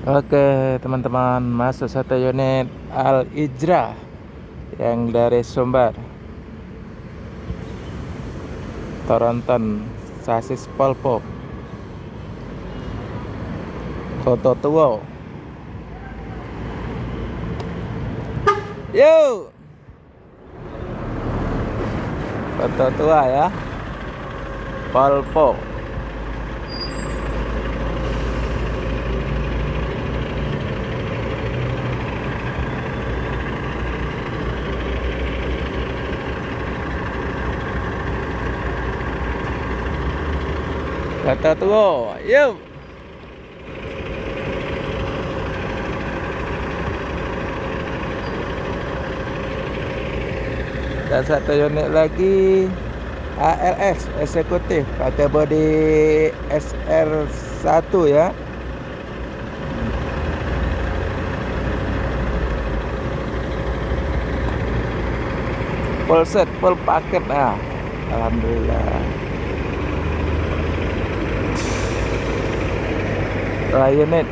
Oke teman-teman, masuk satu unit Al Ijra yang dari Sumbar, Toronton, sasis Polpo, Koto Tuo. Yuk, Koto Tua ya, Polpo. Koto Tuo, yuk. Dan satu unit lagi ALS eksekutif pakai bodi SR1 ya. Full set, full paket. Alhamdulillah. Dua unit.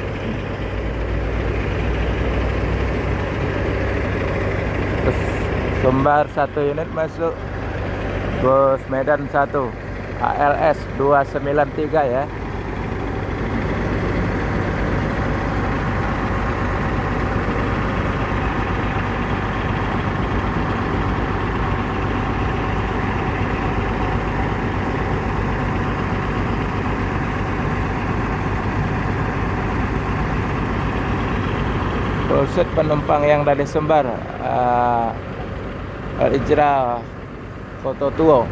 Terus Sumbar satu unit masuk. Bus Medan 1 ALS 293 ya. Full penumpang yang dari Sumbar, Al Ijra Koto Tuo.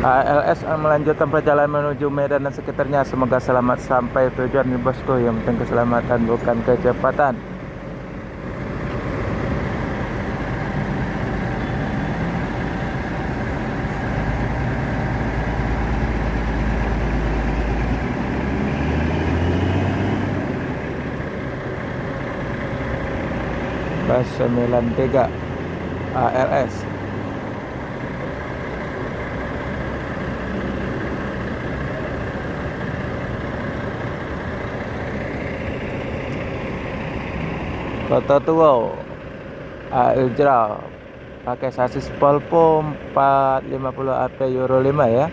ALS melanjutkan perjalanan menuju Medan dan sekitarnya. Semoga selamat sampai tujuan bosku. Yang penting keselamatan bukan kecepatan. Bus 93 ALS. Koto Tuo Al Ijra pakai sasis Polpo 450 AP Euro 5 ya.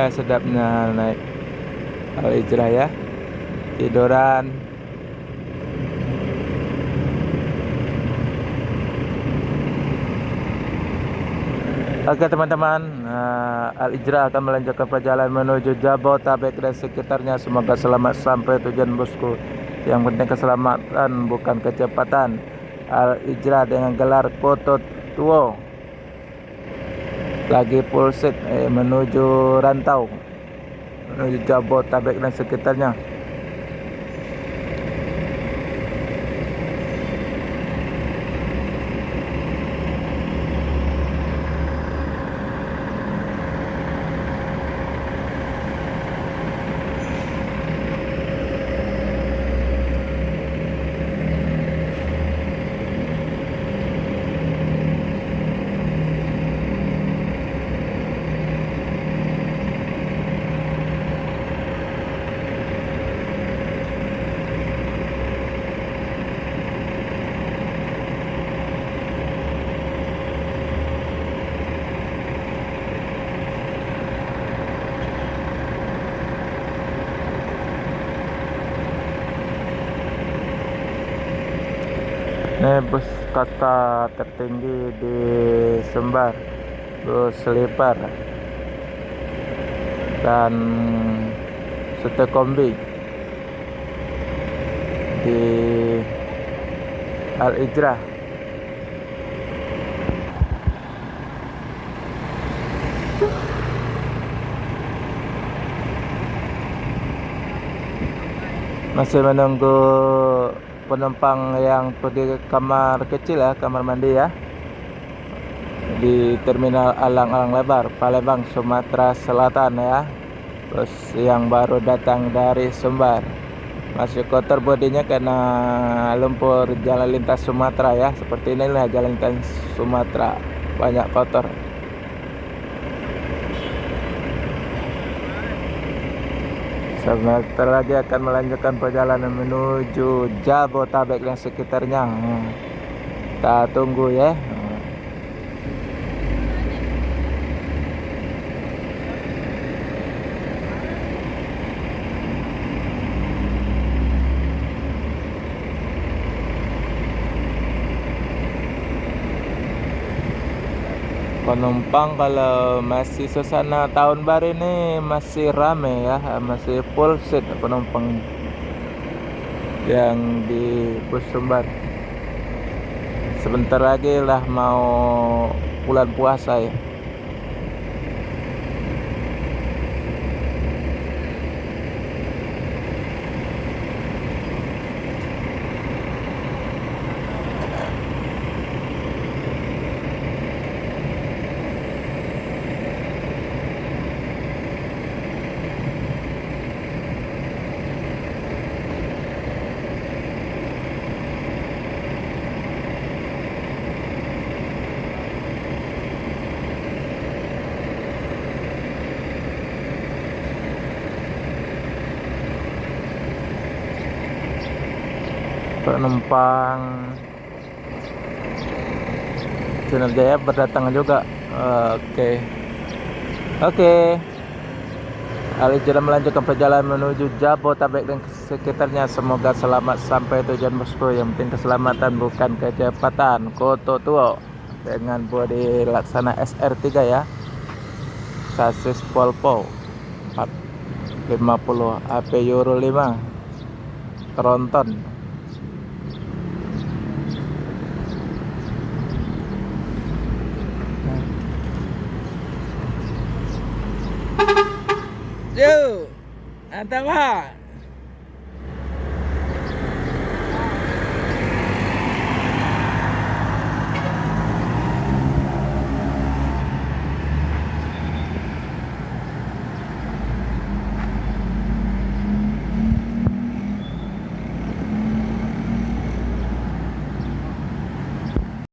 Sedapnya naik Al Ijra ya. Tiduran. Oke teman-teman, Al Ijra akan melanjutkan perjalanan menuju Jabotabek dan sekitarnya. Semoga selamat sampai tujuan bosku. Yang penting keselamatan bukan kecepatan. Al Ijra dengan gelar Koto Tuo lagi full set menuju rantau, menuju Jabotabek dan sekitarnya. Ini bus kasta tertinggi di Sumbar, bus sleeper dan sute kombi di Al Ijrah. Masih menunggu penumpang yang pergi ke kamar kecil ya, kamar mandi ya, di Terminal Alang-Alang Lebar, Palembang, Sumatera Selatan ya. Terus yang baru datang dari Sumbar, masih kotor bodinya karena lumpur jalan lintas Sumatera ya. Seperti inilah jalan lintas Sumatera, banyak kotor. Sebentar lagi akan melanjutkan perjalanan menuju Jabotabek dan sekitarnya. Kita tunggu ya. Penumpang kalau masih suasana tahun baru ini masih rame ya, masih full seat penumpang yang di bus Sumbar. Sebentar lagi lah mau bulan puasa ya. Penumpang Sinar Jaya berdatangan juga. Oke. Ali sudah melanjutkan perjalanan menuju Jabotabek dan sekitarnya. Semoga selamat sampai tujuan bosku. Yang penting keselamatan bukan kecepatan. Koto Tuo dengan bodi laksana SR3 ya. Sasis Polpo 450 AP Euro 5 tronton. Yo, mantap Pak.